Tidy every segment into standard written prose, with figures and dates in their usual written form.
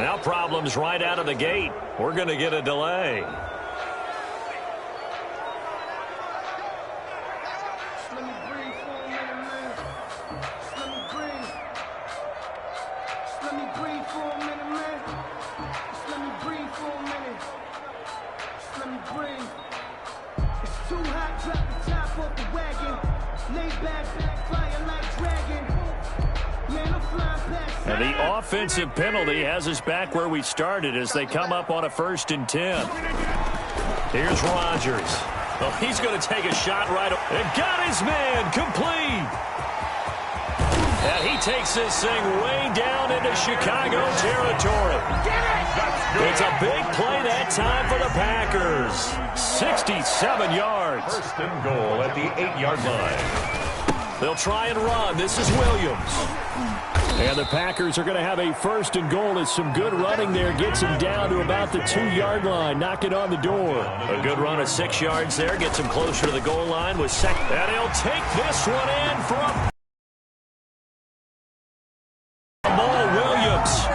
Now problems right out of the gate. We're going to get a delay. And the offensive penalty has us back where we started as they come up on a 1st and 10. Here's Rodgers. Well, he's going to take a shot right. And got his man complete. And he takes this thing way down into Chicago territory. It's a big play that time for the Packers. 67 yards. 1st and goal at the 8-yard line. They'll try and run. This is Williams. And the Packers are going to have a 1st and goal. It's some good running there. Gets him down to about the 2-yard line. Knock it on the door. A good run of 6 yards there. Gets him closer to the goal line with second. And he'll take this one in for a ball. Williams.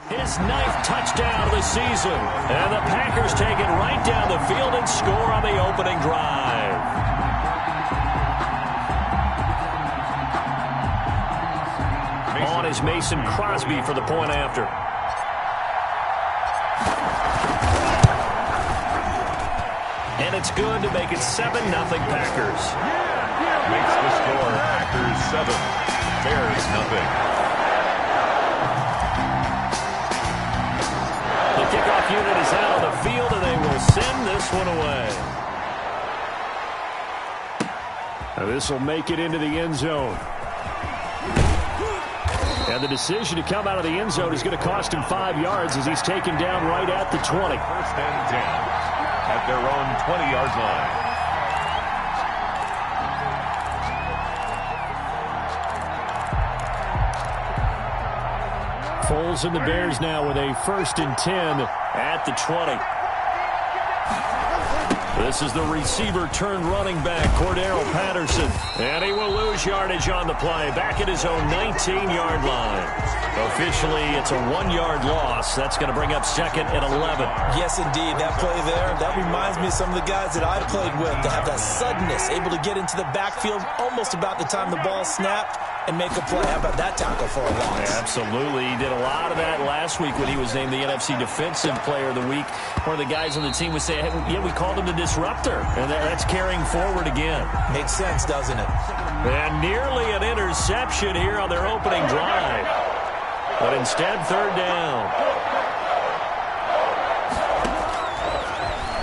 His 9th touchdown of the season. And the Packers take it right down the field and score on the opening drive. On is Mason Crosby for the point after. And it's good to make it 7-0 Packers. Makes the score Packers 7, Bears nothing. The kickoff unit is out on the field, and they will send this one away. Now this will make it into the end zone. And the decision to come out of the end zone is going to cost him 5 yards as he's taken down right at the 20. 1st and 10 at their own 20-yard line. Foles and the Bears now with a 1st and 10 at the 20. This is the receiver turned running back, Cordero Patterson. And he will lose yardage on the play. Back at his own 19-yard line. Officially, it's a 1-yard loss. That's going to bring up 2nd and 11. Yes, indeed. That play there, that reminds me of some of the guys that I played with to have that suddenness, able to get into the backfield almost about the time the ball snapped and make a play. How about that tackle for a loss? Yeah, absolutely. He did a lot of that last week when he was named the NFC Defensive Player of the Week. One of the guys on the team would say, hey, yeah, we called him the disruptor. And that's carrying forward again. Makes sense, doesn't it? And nearly an interception here on their opening drive. But instead, 3rd down.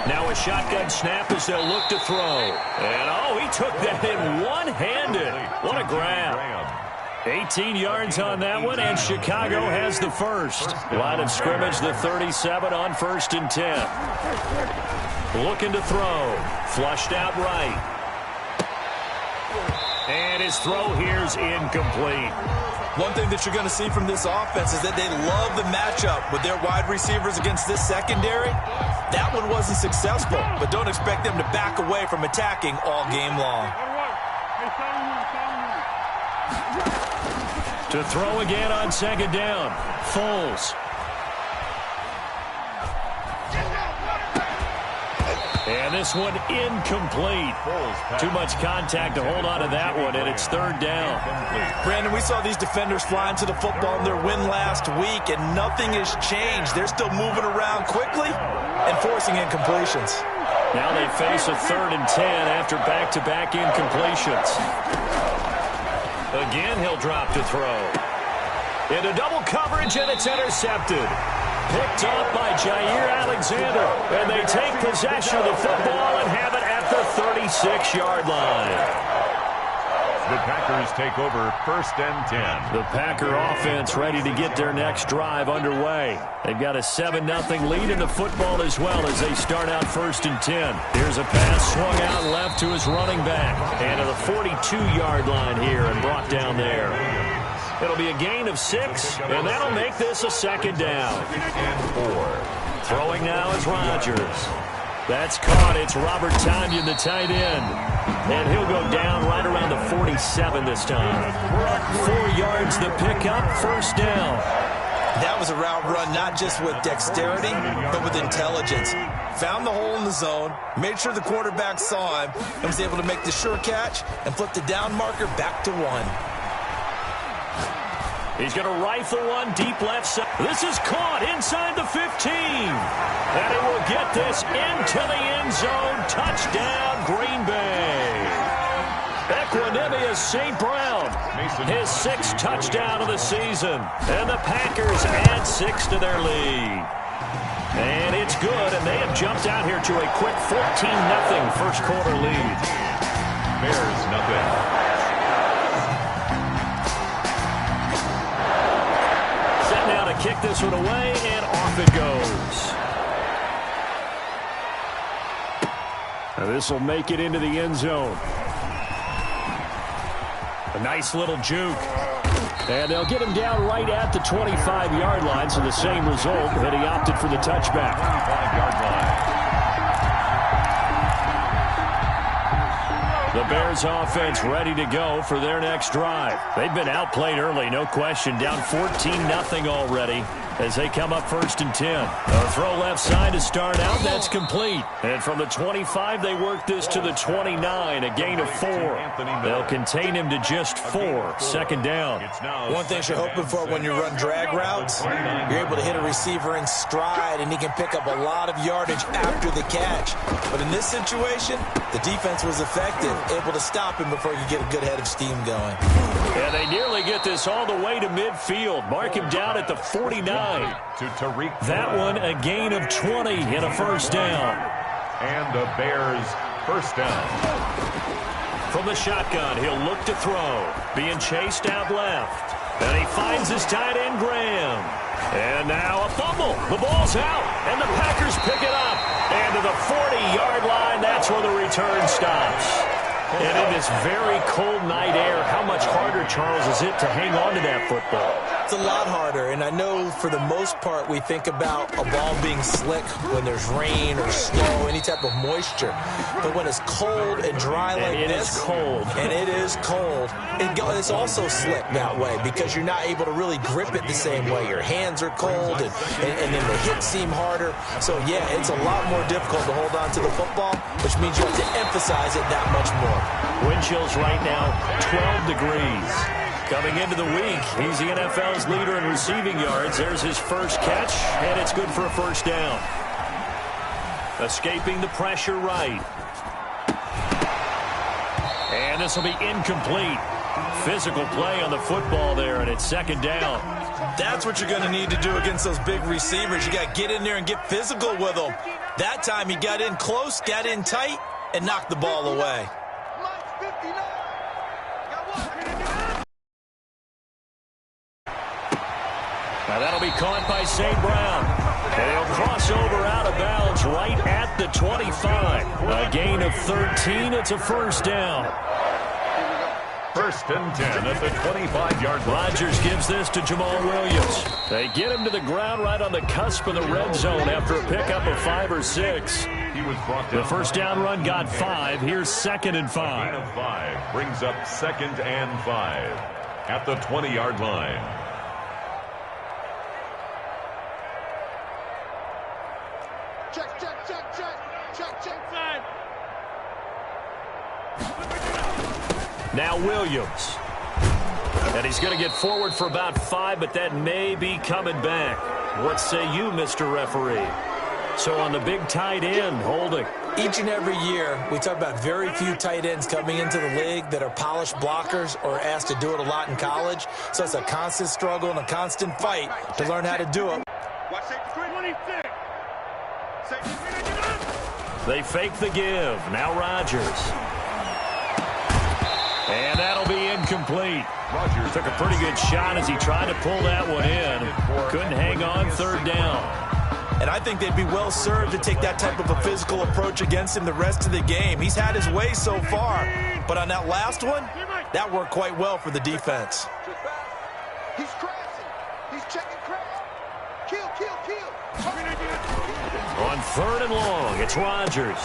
Now a shotgun snap as they'll look to throw. And, oh, he took that in one-handed. What a grab. 18 yards on that one, and Chicago has the first. Line of scrimmage, the 37 on 1st and 10. Looking to throw. Flushed out right. And his throw here's incomplete. One thing that you're going to see from this offense is that they love the matchup with their wide receivers against this secondary. That one wasn't successful, but don't expect them to back away from attacking all game long. To throw again on 2nd down. Foles. And this one incomplete. Too much contact to hold on to that one, and it's third down. Brandon, we saw these defenders flying to the football in their win last week, and nothing has changed. They're still moving around quickly and forcing incompletions. Now they face a 3rd and 10 after back-to-back incompletions. Again, he'll drop to throw. Into double coverage, and it's intercepted. Picked off by Jair Alexander. And they take possession of the football and have it at the 36-yard line. The Packers take over 1st and 10. The Packer offense ready to get their next drive underway. They've got a 7-0 lead in the football as well as they start out 1st and 10. Here's a pass swung out left to his running back. And to the 42-yard line here and brought down there. It'll be a gain of 6, and that'll make this a 2nd down. And 4. Throwing now is Rodgers. That's caught. It's Robert Tonyan, the tight end. And he'll go down right around the 47 this time. 4 yards the pickup, 1st down. That was a route run not just with dexterity, but with intelligence. Found the hole in the zone, made sure the quarterback saw him, and was able to make the sure catch and flip the down marker back to 1. He's going to rifle one deep left side. This is caught inside the 15. And he will get this into the end zone. Touchdown, Green Bay. Equanimous St. Brown, his 6th touchdown of the season. And the Packers add 6 to their lead. And it's good, and they have jumped out here to a quick 14-0 first quarter lead. Bears nothing. Now to kick this one away, and off it goes. Now this will make it into the end zone. A nice little juke. And they'll get him down right at the 25-yard line, so the same result, but he opted for the touchback. 25-yard line. The Bears offense ready to go for their next drive. They've been outplayed early, no question. Down 14-0 already as they come up 1st and 10. A throw left side to start out. That's complete. And from the 25, they work this to the 29, a gain of 4. They'll contain him to just 4. 2nd down. One thing you're hoping for when you run drag routes, you're able to hit a receiver in stride, and he can pick up a lot of yardage after the catch. But in this situation, the defense was effective, able to stop him before you get a good head of steam going. And they nearly get this all the way to midfield. Mark him down at the 49. That one a gain of 20 and a 1st down. And the Bears 1st down. From the shotgun, he'll look to throw. Being chased out left. And he finds his tight end, Graham. And now a fumble. The ball's out, and the Packers pick it up. And to the 40-yard line, that's where the return stops. And in this very cold night air, how much harder, Charles, is it to hang on to that football? It's a lot harder, and I know for the most part we think about a ball being slick when there's rain or snow, any type of moisture. But when it's cold and dry like this, and it is cold, it's also slick that way because you're not able to really grip it the same way. Your hands are cold, and then the hits seem harder. So, yeah, it's a lot more difficult to hold on to the football, which means you have to emphasize it that much more. Wind chills right now, 12 degrees. Coming into the week, he's the NFL's leader in receiving yards. There's his first catch, and it's good for a 1st down. Escaping the pressure right. And this will be incomplete. Physical play on the football there, and it's 2nd down. That's what you're going to need to do against those big receivers. You got to get in there and get physical with them. That time he got in close, got in tight, and knocked the ball away. Now that'll be caught by St. Brown. And he'll cross over out of bounds right at the 25. A gain of 13. It's a 1st down. 1st and 10 at the 25-yard line. Rodgers gives this to Jamal Williams. They get him to the ground right on the cusp of the red zone after a pickup of 5 or 6. He was brought down. The 1st down run got 5. Here's 2nd and 5. Gain of 5 brings up 2nd and 5 at the 20-yard line. Now Williams. And he's going to get forward for about 5, but that may be coming back. What say you, Mr. Referee? So on the big tight end, holding. Each and every year, we talk about very few tight ends coming into the league that are polished blockers or asked to do it a lot in college. So it's a constant struggle and a constant fight to learn how to do it. They fake the give. Now Rodgers. And that'll be incomplete. Rodgers took a pretty good shot as he tried to pull that one in. Couldn't hang on, third down. And I think they'd be well served to take that type of a physical approach against him the rest of the game. He's had his way so far. But on that last one, that worked quite well for the defense. He's crashing. He's checking crash. Kill. On third and long, it's Rodgers.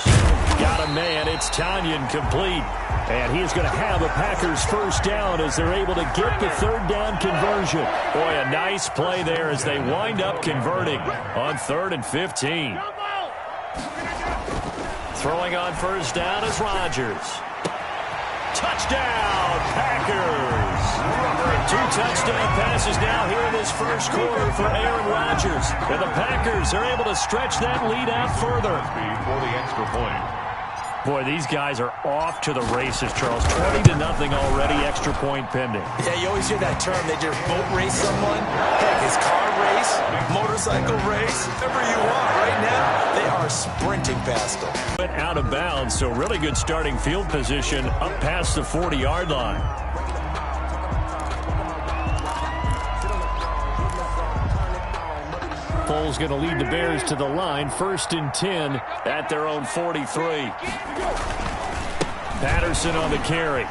Got a man. It's Tanyan complete. And he's going to have a Packers first down as they're able to get the third down conversion. Boy, a nice play there as they wind up converting on 3rd and 15. Throwing on first down is Rodgers. Touchdown, Packers. 2 touchdown passes now here in this first quarter for Aaron Rodgers. And the Packers are able to stretch that lead out further. For the extra point. Boy, these guys are off to the races, Charles. 20-0 already, extra point pending. Yeah, you always hear that term. They just boat race someone. Heck, it's car race, motorcycle race, whatever you want. Right now, they are sprinting past them. Went out of bounds, so really good starting field position up past the 40-yard line. Foles going to lead the Bears to the line. 1st and 10 at their own 43. Patterson on the carry.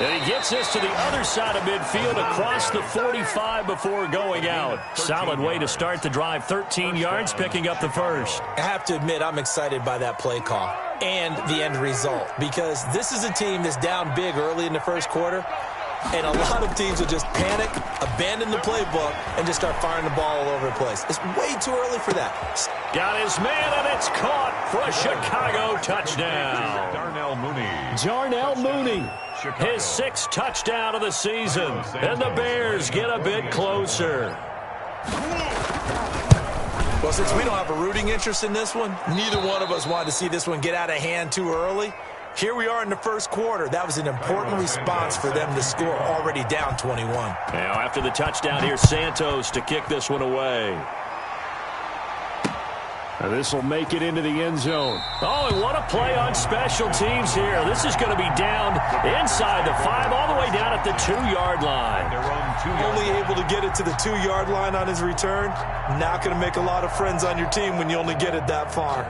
And he gets this to the other side of midfield across the 45 before going out. Solid way to start the drive. 13 yards, picking up the first. I have to admit, I'm excited by that play call and the end result because this is a team that's down big early in the first quarter. And a lot of teams will just panic, abandon the playbook, and just start firing the ball all over the place. It's way too early for that. Got his man, and it's caught for a Chicago touchdown. Darnell Mooney, his 6th touchdown of the season. And the Bears get a bit closer. Well, since we don't have a rooting interest in this one, neither one of us wanted to see this one get out of hand too early. Here we are in the first quarter. That was an important response for them to score already down 21. Now after the touchdown, here's Santos to kick this one away. Now this will make it into the end zone. Oh, and what a play on special teams here. This is going to be down inside the 5, all the way down at the 2-yard line. Only able to get it to the 2-yard line on his return. Not going to make a lot of friends on your team when you only get it that far.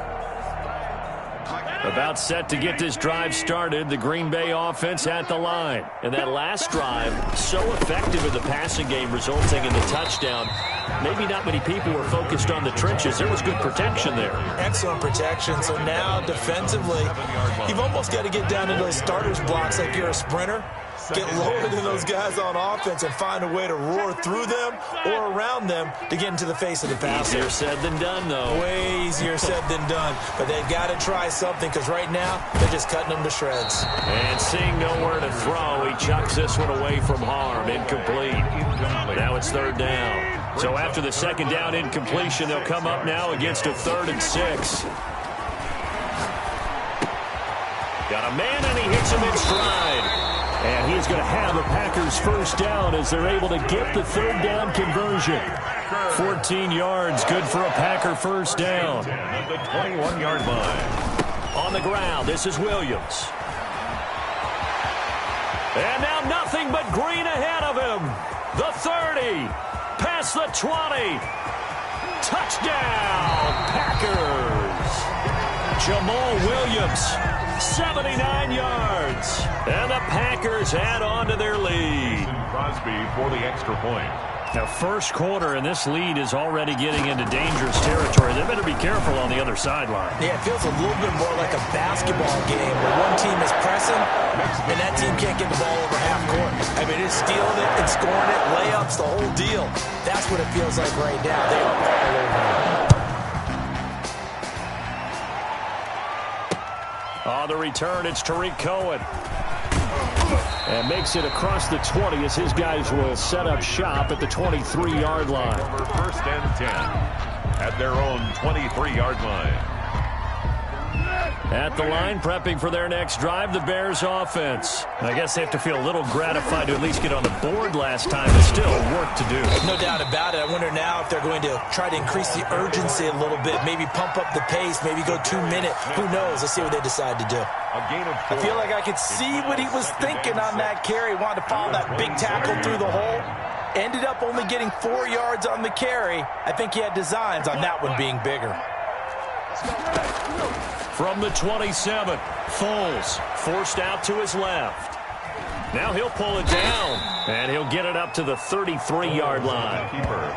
About set to get this drive started, the Green Bay offense at the line. And that last drive, so effective in the passing game, resulting in the touchdown. Maybe not many people were focused on the trenches. There was good protection there. Excellent protection. So now, defensively, you've almost got to get down to those starters blocks like you're a sprinter. Get lower than those guys on offense and find a way to roar through them or around them to get into the face of the passer. Easier said than done, though. Way easier said than done. But they've got to try something because right now they're just cutting them to shreds. And seeing nowhere to throw, he chucks this one away from harm. Incomplete. Now it's 3rd down. So after the 2nd down incompletion, they'll come up now against a 3rd and 6. Got a man, and he hits him in stride. And he's going to have a Packers first down as they're able to get the 3rd down conversion. 14 yards, good for a Packer first down. At the 21-yard line. On the ground, this is Williams. And now nothing but green ahead of him. The 30, past the 20. Touchdown, Packers. Jamal Williams, 79 yards. And the Packers add on to their lead. Crosby for the extra point. Now, first quarter, and this lead is already getting into dangerous territory. They better be careful on the other sideline. Yeah, it feels a little bit more like a basketball game where one team is pressing and that team can't get the ball over half court. I mean, it's stealing it and scoring it, layups, the whole deal. That's what it feels like right now. They are all over it. On the return, it's Tariq Cohen. And makes it across the 20 as his guys will set up shop at the 23-yard line. First and 10 at their own 23-yard line. At the line, prepping for their next drive, the Bears offense. I guess they have to feel a little gratified to at least get on the board last time, but still work to do. No doubt about it. I wonder now if they're going to try to increase the urgency a little bit, maybe pump up the pace, maybe go 2 minutes. Who knows? Let's see what they decide to do. I feel like I could see what he was thinking on that carry. Wanted to follow that big tackle through the hole. Ended up only getting 4 yards on the carry. I think he had designs on that one being bigger. From the 27, Foles forced out to his left. Now he'll pull it down, and he'll get it up to the 33-yard line.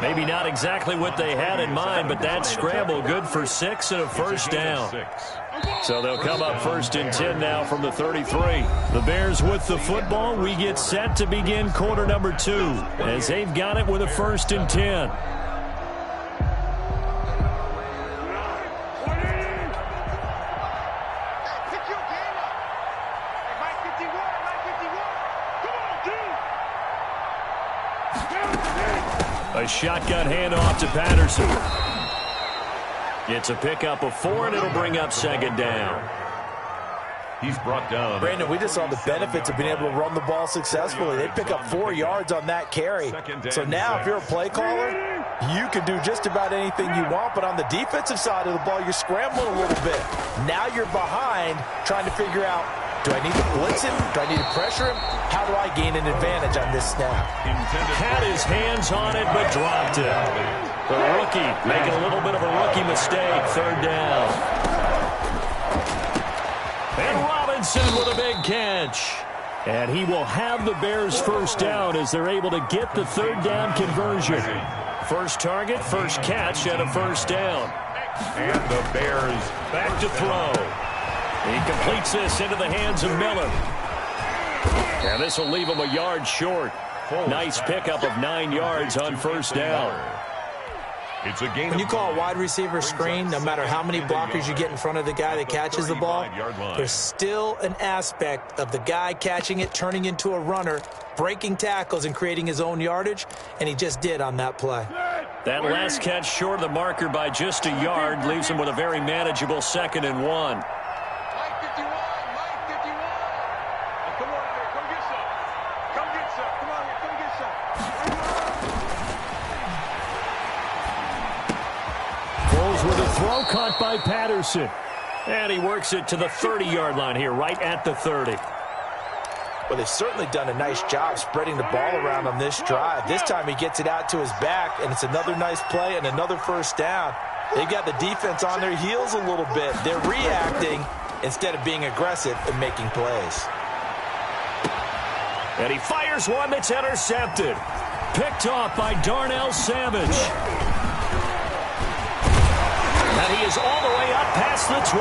Maybe not exactly what they had in mind, but that scramble good for 6 and a first down. So they'll come up first and 10 now from the 33. The Bears with the football. We get set to begin quarter number 2 as they've got it with a first and 10. A shotgun handoff to Patterson. It's a pickup of 4, and it'll bring up second down. He's brought down. Brandon, we just saw the benefits of being able to run the ball successfully. They pick up 4 yards on that carry. So now if you're a play caller, you can do just about anything you want. But on the defensive side of the ball, you're scrambling a little bit. Now you're behind trying to figure out, do I need to blitz him? Do I need to pressure him? How do I gain an advantage on this snap? Had his hands on it, but dropped it. The rookie making a little bit of a rookie mistake. Third down. And Robinson with a big catch. And he will have the Bears first down as they're able to get the third down conversion. First target, first catch, and a first down. And the Bears back to throw. He completes this into the hands of Miller. And this will leave him a yard short. Nice pickup of 9 yards on first down. It's a game. When you call a wide receiver screen, no matter how many blockers you get in front of the guy that catches the ball, there's still an aspect of the guy catching it, turning into a runner, breaking tackles and creating his own yardage, and he just did on that play. That last catch short of the marker by just a yard leaves him with a very manageable 2nd and 1. Throw caught by Patterson. And he works it to the 30-yard line here, right at the 30. Well, they've certainly done a nice job spreading the ball around on this drive. This time he gets it out to his back, and it's another nice play and another first down. They've got the defense on their heels a little bit. They're reacting instead of being aggressive and making plays. And he fires one that's intercepted. Picked off by Darnell Savage. And he is all the way up past the 25.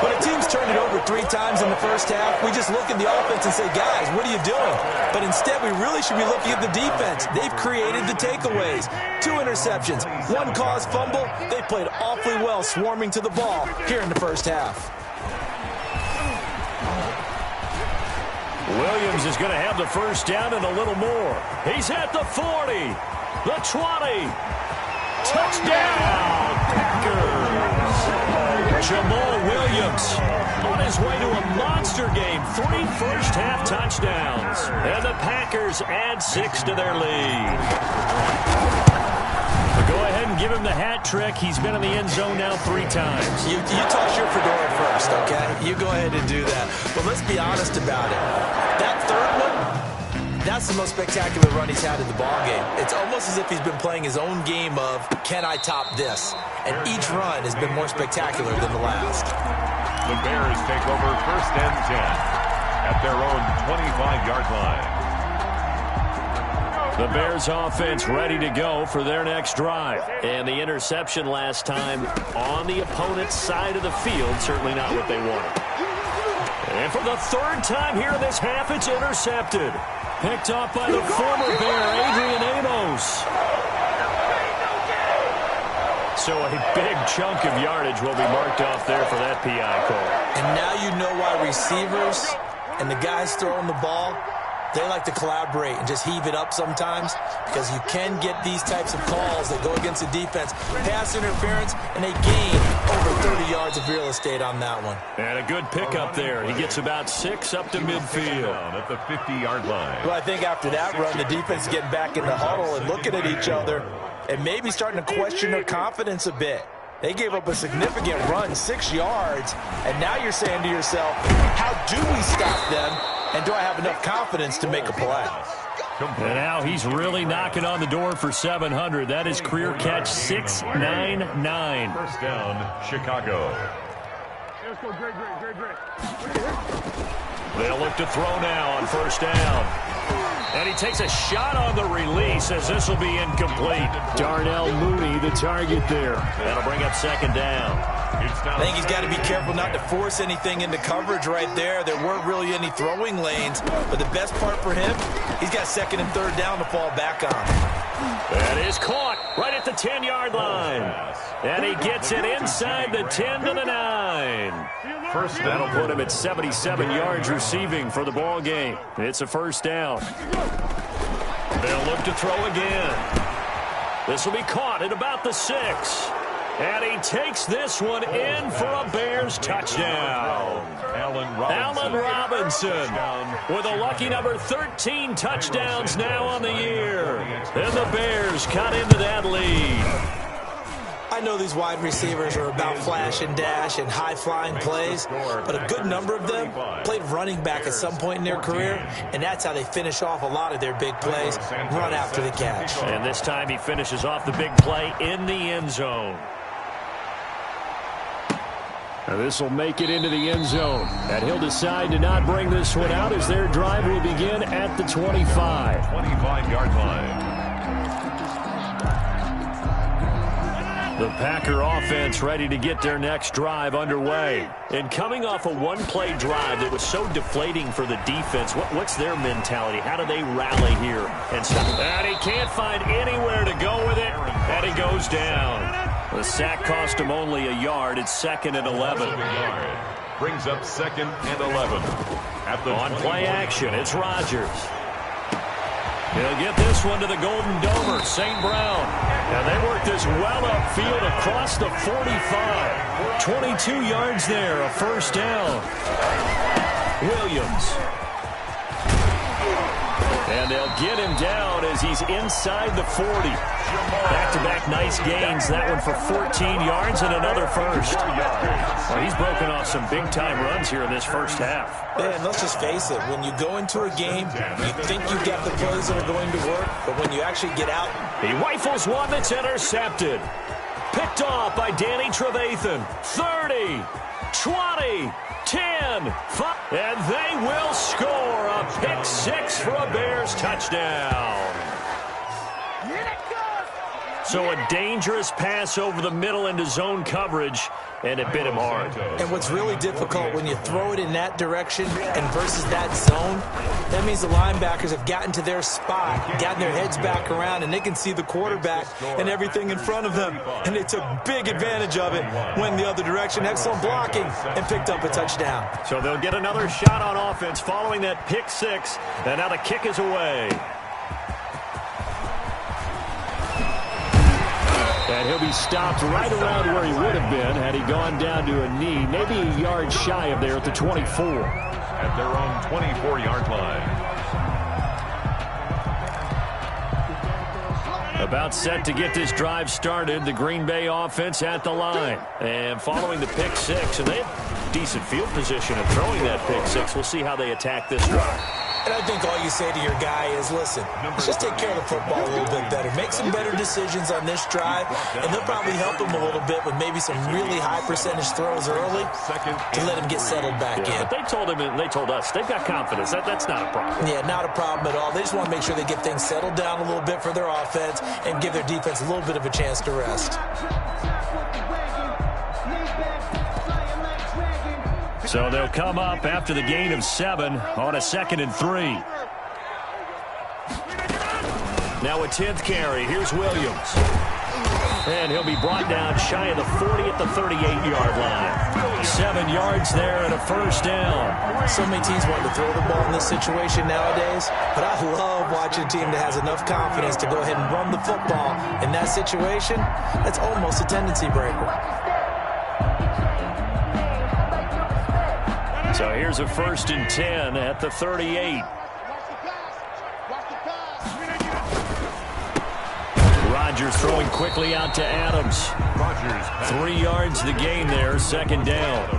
When a team's turned it over 3 times in the first half, we just look at the offense and say, guys, what are you doing? But instead, we really should be looking at the defense. They've created the takeaways. 2 interceptions, 1 caused fumble. They played awfully well swarming to the ball here in the first half. Williams is going to have the first down and a little more. He's at the 40, the 20. Touchdown, Packers. Jamal Williams on his way to a monster game. 3 first-half touchdowns. And the Packers add 6 to their lead. But go ahead and give him the hat trick. He's been in the end zone now 3 times. You toss your fedora first, okay? You go ahead and do that. But let's be honest about it. That third one, that's the most spectacular run he's had in the ballgame. It's almost as if he's been playing his own game of, can I top this? And each run has been more spectacular than the last. The Bears take over first and 10 at their own 25-yard line. The Bears offense ready to go for their next drive. And the interception last time on the opponent's side of the field, certainly not what they wanted. And for the third time here in this half, it's intercepted. Picked off by the former Bear, Adrian Amos. So a big chunk of yardage will be marked off there for that PI call. And now you know why receivers and the guys throwing the ball, they like to collaborate and just heave it up sometimes, because you can get these types of calls that go against the defense. Pass interference, and they gain over 30 yards of real estate on that one. And a good pickup there. He gets about 6 up to midfield. At the 50-yard line. Well, I think after that run, the defense is getting back in the huddle and looking at each other and maybe starting to question their confidence a bit. They gave up a significant run, 6 yards, and now you're saying to yourself, how do we stop them? And do I have enough confidence to make a play? And now he's really knocking on the door for 700. That is career catch 699. First down, Chicago. Let's go, great. They'll look to throw now on first down. And he takes a shot on the release as this will be incomplete. Darnell Mooney, the target there. That'll bring up second down. I think he's got to be careful not to force anything into coverage right there. There weren't really any throwing lanes, but the best part for him, he's got second and third down to fall back on. That is caught right at the 10-yard line. And he gets it inside the 10 to the 9. First That'll put him at 77 yards receiving for the ball game. It's a first down. They'll look to throw again. This will be caught at about the 6. And he takes this one in for a Bears touchdown. Allen Robinson with a lucky number 13 touchdowns now on the year. And the Bears cut into that lead. I know these wide receivers are about flash and dash and high-flying plays, but a good number of them played running back at some point in their career, and that's how they finish off a lot of their big plays, run after the catch. And this time he finishes off the big play in the end zone. Now this will make it into the end zone, and he'll decide to not bring this one out as their drive will begin at the 25. 25-yard line. The Packer offense ready to get their next drive underway. And coming off a one-play drive that was so deflating for the defense, what's their mentality? How do they rally here and stop? And he can't find anywhere to go with it, and he goes down. The sack cost him only a yard. It's second and 11. Brings up second and 11. At the on play action, it's Rodgers. He'll get this one to the Golden Domer, St. Brown. And they work this well upfield across the 45. 22 yards there, a first down. Williams. And they'll get him down as he's inside the 40. Back-to-back nice gains. That one for 14 yards and another first. Well, he's broken off some big-time runs here in this first half. Man, let's just face it. When you go into a game, you think you've got the plays that are going to work, but when you actually get out... He rifles one that's intercepted. Picked off by Danny Trevathan. 30, 20, 10, 5. And they will score a pick 6 for a Bears touchdown. So a dangerous pass over the middle into zone coverage, and it bit him hard. And what's really difficult when you throw it in that direction and versus that zone, that means the linebackers have gotten to their spot, gotten their heads back around, and they can see the quarterback and everything in front of them. And they took big advantage of it, went the other direction, excellent blocking, and picked up a touchdown. So they'll get another shot on offense following that pick 6, and now the kick is away. And he'll be stopped right around where he would have been had he gone down to a knee, maybe a yard shy of there at the 24. At their own 24-yard line. About set to get this drive started, the Green Bay offense at the line. And following the pick 6, and they have decent field position of throwing that pick 6. We'll see how they attack this drive. And I think all you say to your guy is, listen, let's just take care of the football a little bit better. Make some better decisions on this drive, and they'll probably help him a little bit with maybe some really high percentage throws early to let him get settled back in. But they told him and they told us they've got confidence. That's not a problem. Yeah, not a problem at all. They just want to make sure they get things settled down a little bit for their offense and give their defense a little bit of a chance to rest. So they'll come up after the gain of 7 on a 2nd and 3. Now a 10th carry. Here's Williams. And he'll be brought down shy of the 40 at the 38-yard line. 7 yards there and a first down. So many teams want to throw the ball in this situation nowadays, but I love watching a team that has enough confidence to go ahead and run the football. In that situation, that's almost a tendency breaker. So here's a 1st and 10 at the 38. Rodgers throwing quickly out to Adams. 3 yards the gain there, 2nd down.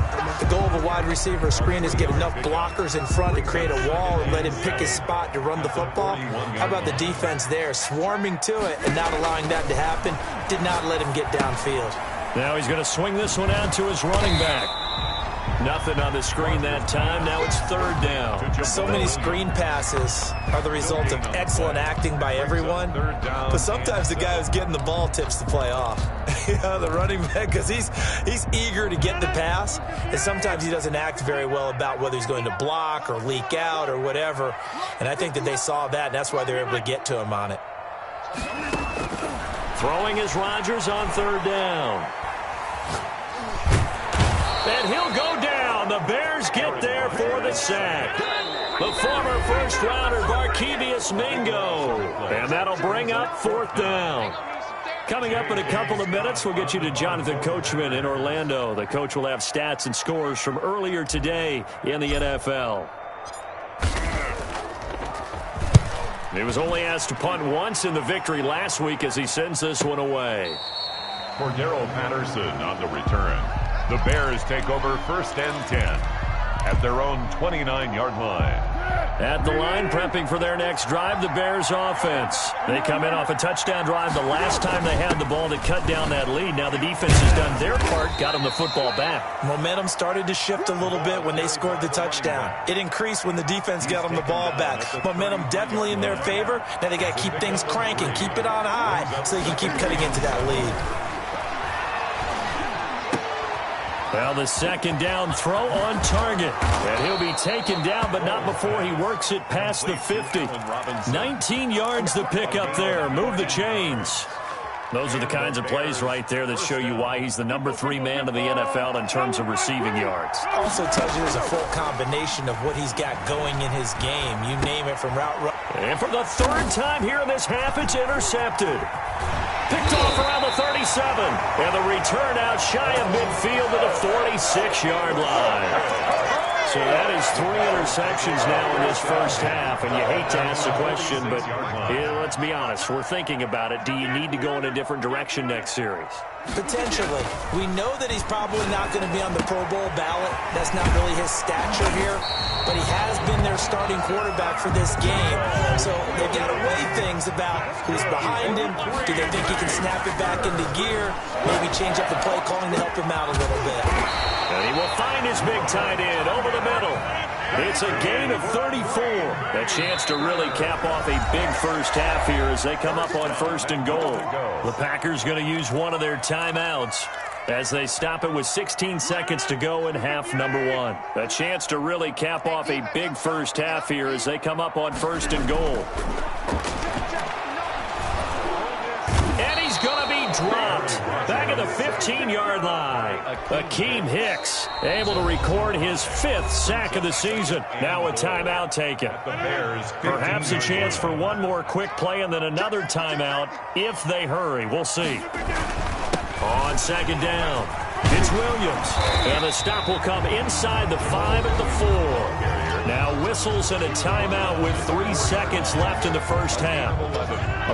The goal of a wide receiver screen is get enough blockers in front to create a wall and let him pick his spot to run the football. How about the defense there, swarming to it and not allowing that to happen? Did not let him get downfield. Now he's going to swing this one out to his running back. Nothing on the screen that time. Now it's 3rd down. So many screen passes are the result of excellent acting by everyone. But sometimes the guy who's getting the ball tips the play off. The running back, because he's eager to get the pass. And sometimes he doesn't act very well about whether he's going to block or leak out or whatever. And I think that they saw that, and that's why they're able to get to him on it. Throwing is Rodgers on 3rd down. And he'll go down. The Bears get there for the sack. The former first-rounder, Barkevious Mingo. And that'll bring up 4th down. Coming up in a couple of minutes, we'll get you to Jonathan Coachman in Orlando. The coach will have stats and scores from earlier today in the NFL. He was only asked to punt once in the victory last week as he sends this one away. Cordero Patterson on the return. The Bears take over 1st and 10 at their own 29-yard line. At the line, prepping for their next drive, the Bears offense. They come in off a touchdown drive the last time they had the ball to cut down that lead. Now the defense has done their part, got them the football back. Momentum started to shift a little bit when they scored the touchdown. It increased when the defense got them the ball back. Momentum definitely in their favor. Now they got to keep things cranking, keep it on high so they can keep cutting into that lead. Well, the 2nd down throw on target. And he'll be taken down, but not before he works it past the 50. 19 yards the pickup there. Move the chains. Those are the kinds of plays right there that show you why he's the number 3 man in the NFL in terms of receiving yards. Also tells you there's a full combination of what he's got going in his game. You name it, from route run. And for the 3rd time here in this half, it's intercepted. Picked off around the 37. And the return out shy of midfield to the 46-yard line. So that is 3 interceptions now in this first half. And you hate to ask the question, but let's be honest. We're thinking about it. Do you need to go in a different direction next series? Potentially. We know that he's probably not going to be on the Pro Bowl ballot. That's not really his stature here. But he has been their starting quarterback for this game. So they've got to weigh things about who's behind him. Do they think he can snap it back into gear? Maybe change up the play calling to help him out a little bit. And he will find his big tight end over the middle. It's a gain of 34. A chance to really cap off a big first half here as they come up on 1st and goal. The Packers going to use one of their timeouts as they stop it with 16 seconds to go in half number 1. A chance to really cap off a big first half here as they come up on 1st and goal. And he's going to be dropped back at the 15-yard line. Akeem Hicks able to record his 5th sack of the season. Now a timeout taken. Perhaps a chance for one more quick play and then another timeout if they hurry. We'll see. On 2nd down, it's Williams. And the stop will come inside the 5 at the 4. Now whistles and a timeout with 3 seconds left in the first half.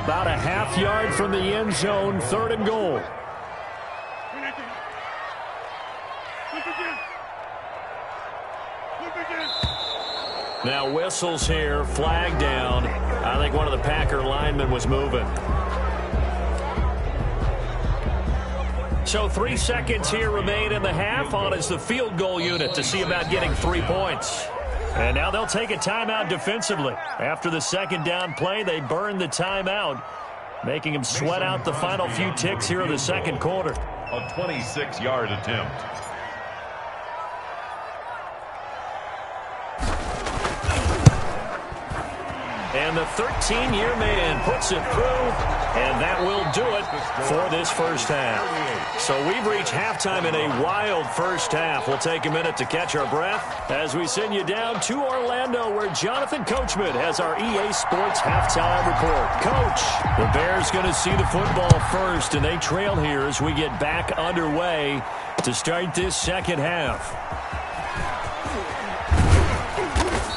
About a half yard from the end zone, 3rd and goal. Now whistles here, flag down. I think one of the Packer linemen was moving. So 3 seconds here remain in the half. On is the field goal unit to see about getting 3 points. And now they'll take a timeout defensively. After the second down play, they burn the timeout, making him sweat out the final few ticks here in the second quarter. A 26-yard attempt. And the 13-year man puts it through, and that will do it for this first half. So we've reached halftime in a wild first half. We'll take a minute to catch our breath as we send you down to Orlando, where Jonathan Coachman has our EA Sports halftime report. Coach, the Bears going to see the football first, and they trail here as we get back underway to start this second half.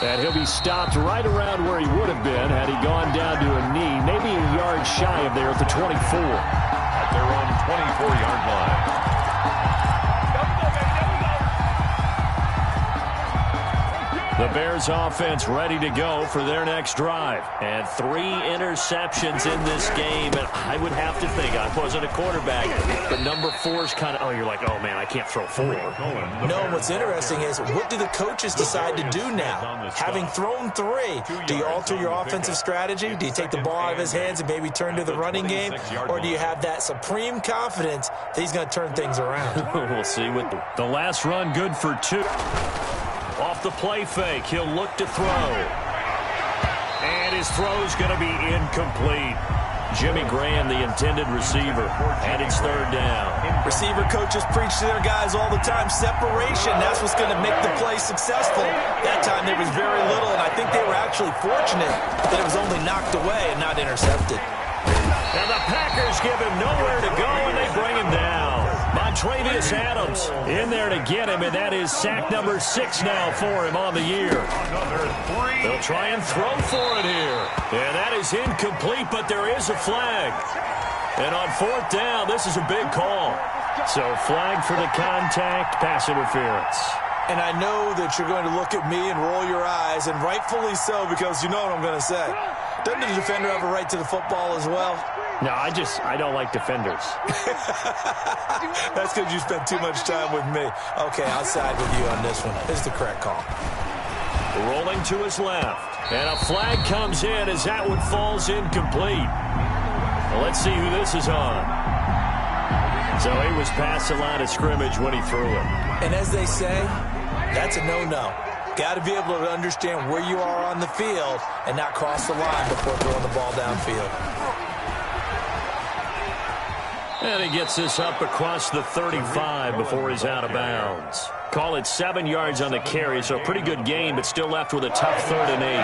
And he'll be stopped right around where he would have been had he gone down to a knee, maybe a yard shy of there at the 24. At their own 24-yard line. The Bears offense ready to go for their next drive. And 3 interceptions in this game. And I would have to think, I wasn't a quarterback, but number 4's kind of, you're like, oh, man, I can't throw 4. No, what's interesting is, what do the coaches decide to do now? Having thrown 3, do you alter your offensive strategy? Do you take the ball out of his hands and maybe turn to the running game? Or do you have that supreme confidence that he's going to turn things around? We'll see. With the last run, good for 2. Off the play fake, he'll look to throw. And his throw's going to be incomplete. Jimmy Graham, the intended receiver, and it's third down. Receiver coaches preach to their guys all the time. Separation, that's what's going to make the play successful. That time there was very little, and I think they were actually fortunate that it was only knocked away and not intercepted. And the Packers give him nowhere to go, and they bring him down. Montravius Adams in there to get him, and that is sack number 6 now for him on the year. They'll try and throw for it here. And that is incomplete, but there is a flag. And on 4th down, this is a big call. So flag for the contact, pass interference. And I know that you're going to look at me and roll your eyes, and rightfully so, because you know what I'm going to say. Doesn't the defender have a right to the football as well? No, I don't like defenders. That's because you spent too much time with me. Okay, I'll side with you on this one. It's the correct call. Rolling to his left. And a flag comes in as that one falls incomplete. Well, let's see who this is on. So he was past the line of scrimmage when he threw it. And as they say, that's a no-no. Got to be able to understand where you are on the field and not cross the line before throwing the ball downfield. And he gets this up across the 35 before he's out of bounds. Call it 7 yards on the carry, so a pretty good gain, but still left with a tough 3rd and 8.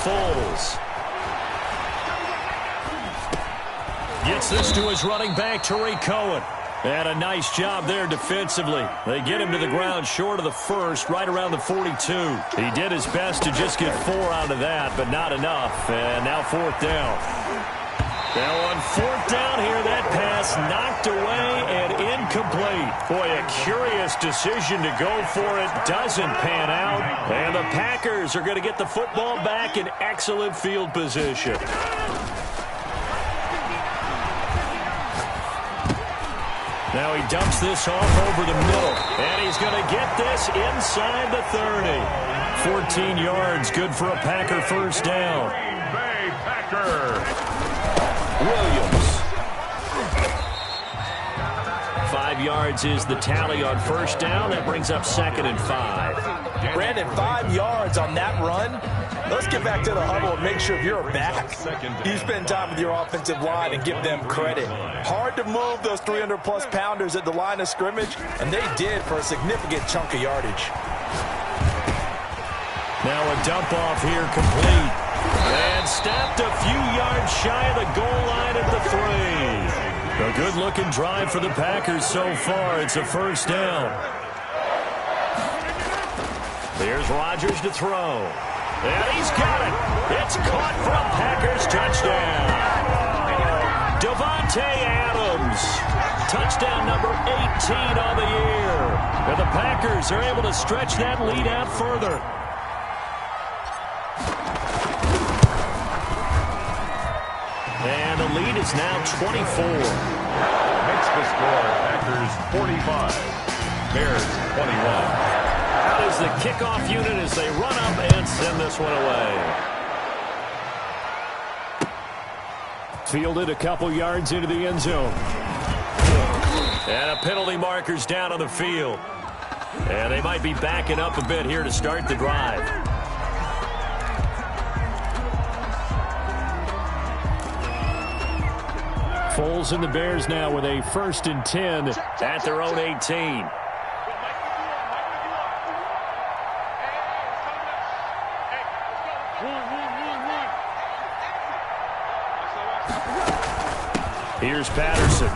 Foles gets this to his running back, Tariq Cohen. And a nice job there defensively. They get him to the ground short of the 1st, right around the 42. He did his best to just get 4 out of that, but not enough. And now 4th down. Now on 4th down here, that pass knocked away and incomplete. Boy, a curious decision to go for it. Doesn't pan out. And the Packers are going to get the football back in excellent field position. Now he dumps this off over the middle. And he's going to get this inside the 30. 14 yards, good for a Packer first down. Bay Packer. Williams. 5 yards is the tally on first down. That brings up 2nd and 5. Brandon, 5 yards on that run. Let's get back to the huddle and make sure if you're back, you spend time with your offensive line and give them credit. Hard to move those 300-plus pounders at the line of scrimmage, and they did for a significant chunk of yardage. Now a dump-off here complete. And stopped a few yards shy of the goal line at the 3. A good-looking drive for the Packers so far. It's a first down. Here's Rodgers to throw. And he's got it. It's caught for a Packers touchdown. Davante Adams Touchdown number 18 on the year. And the Packers are able to stretch that lead out further. And the lead is now 24. Makes the score Packers 45, Bears 21. Out is the kickoff unit as they run up and send this one away. Fielded a couple yards into the end zone. And a penalty marker's down on the field. And they might be backing up a bit here to start the drive. Foles and the Bears now with a 1st and 10 at their own 18. Here's Patterson.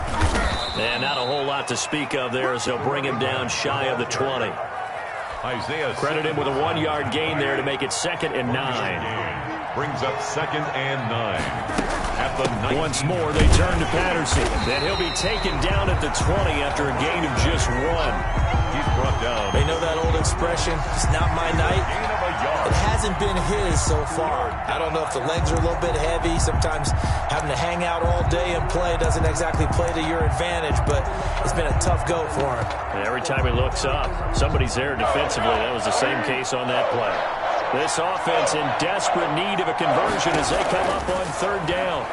And not a whole lot to speak of there as they'll bring him down shy of the 20. Isaiah Credit him with a 1-yard gain there to make it 2nd and 9. Brings up 2nd and 9. At the 19. Once more, they turn to Patterson. And he'll be taken down at the 20 after a gain of just 1. He's brought down. They know that old expression, it's not my night. It hasn't been his so far. I don't know if the legs are a little bit heavy. Sometimes having to hang out all day and play doesn't exactly play to your advantage, but it's been a tough go for him. And every time he looks up, somebody's there defensively. That was the same case on that play. This offense in desperate need of a conversion as they come up on 3rd down.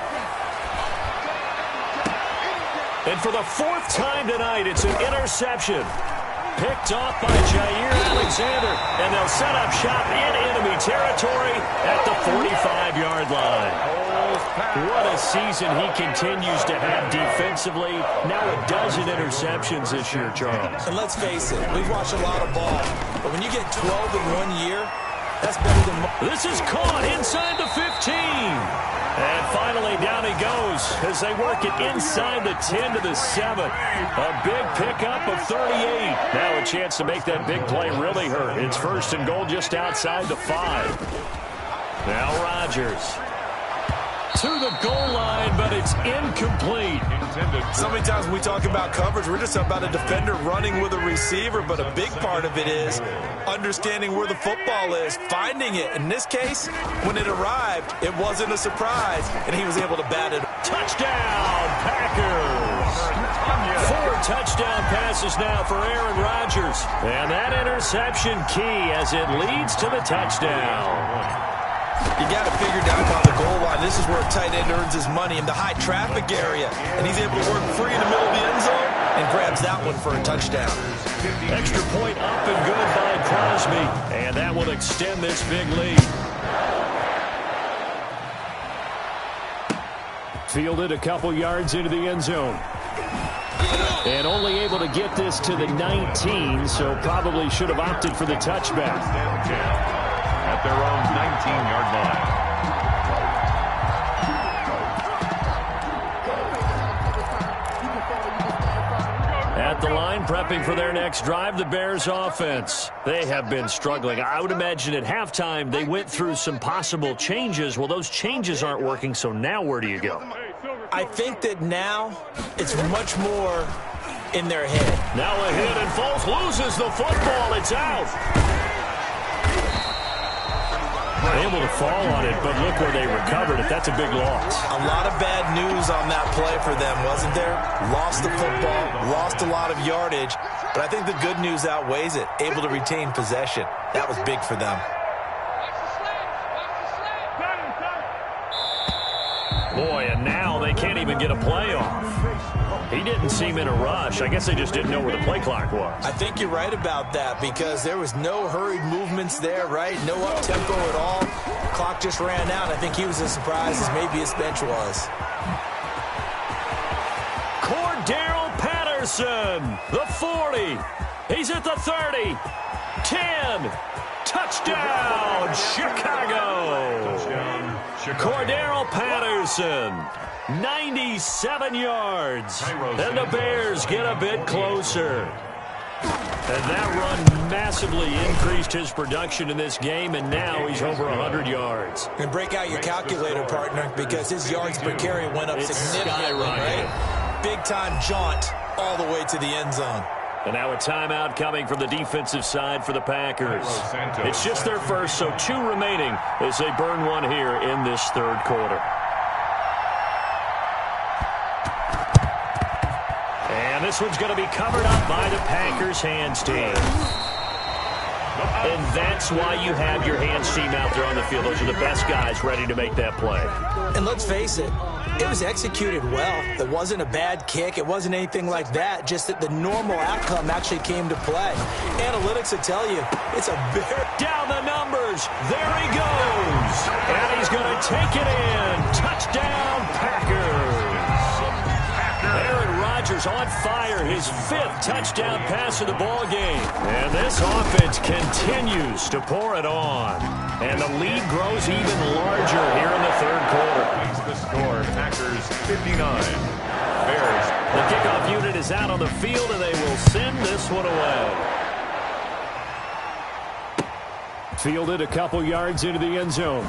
And for the 4th time tonight, it's an interception. Picked off by Jair Alexander, and they'll set up shop in enemy territory at the 45-yard line. What a season he continues to have defensively. Now a dozen interceptions this year, Charles. And let's face it, we've watched a lot of ball, but when you get 12 in 1 year, that's better than... This is caught inside the 15. And finally, down he goes as they work it inside the 10 to the 7. A big pickup of 38. Now a chance to make that big play really hurt. It's 1st and goal just outside the 5. Now Rodgers to the goal line, but it's incomplete. So many times when we talk about coverage, we're just about a defender running with a receiver, but a big part of it is understanding where the football is, finding it. In this case, when it arrived, it wasn't a surprise, and he was able to bat it. Touchdown, Packers! 4 touchdown passes now for Aaron Rodgers. And that interception key as it leads to the touchdown. You got to figure down by the goal line. This is where a tight end earns his money in the high traffic area. And he's able to work free in the middle of the end zone and grabs that one for a touchdown. Extra point up and good by Crosby. And that will extend this big lead. Fielded a couple yards into the end zone. And only able to get this to the 19, so probably should have opted for the touchback. At their own 19-yard line. At the line, prepping for their next drive, the Bears offense. They have been struggling. I would imagine at halftime they went through some possible changes. Well, those changes aren't working, so now where do you go? I think that now it's much more in their head. Now a hit, and Foles loses the football. It's out. Able to fall on it, but look where they recovered it. That's a big loss. A lot of bad news on that play for them, wasn't there? Lost the football, lost a lot of yardage, but I think the good news outweighs it. Able to retain possession. That was big for them. Boy, and now they can't even get a play off. He didn't seem in a rush. I guess they just didn't know where the play clock was. I think you're right about that because there was no hurried movements there, right? No up-tempo at all. The clock just ran out. I think he was as surprised as maybe his bench was. Cordero Patterson, the 40. He's at the 30. 10. Touchdown, Chicago. Cordero Patterson, 97 yards. And the Bears get a bit closer. And that run massively increased his production in this game, and now he's over 100 yards. And break out your calculator, partner, because his yards per carry went up significantly, right? Big-time jaunt all the way to the end zone. And now a timeout coming from the defensive side for the Packers. It's just their first, so 2 remaining as they burn one here in this third quarter. And this one's going to be covered up by the Packers hands team. And that's why you have your hands team out there on the field. Those are the best guys ready to make that play. And let's face it, it was executed well. It wasn't a bad kick. It wasn't anything like that. Just that the normal outcome actually came to play. Analytics will tell you it's a very... Down the numbers. There he goes. And he's going to take it in. Touchdown, Packers. Aaron Rodgers on fire, his 5th touchdown pass of the ball game. And this offense continues to pour it on. And the lead grows even larger here in the third quarter. Makes the score, Packers 59. Bears. The kickoff unit is out on the field, and they will send this one away. Fielded a couple yards into the end zone.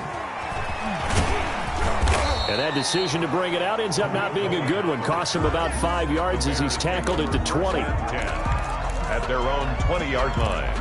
And that decision to bring it out ends up not being a good one. Costs him about 5 yards as he's tackled at the 20. 10 at their own 20-yard line.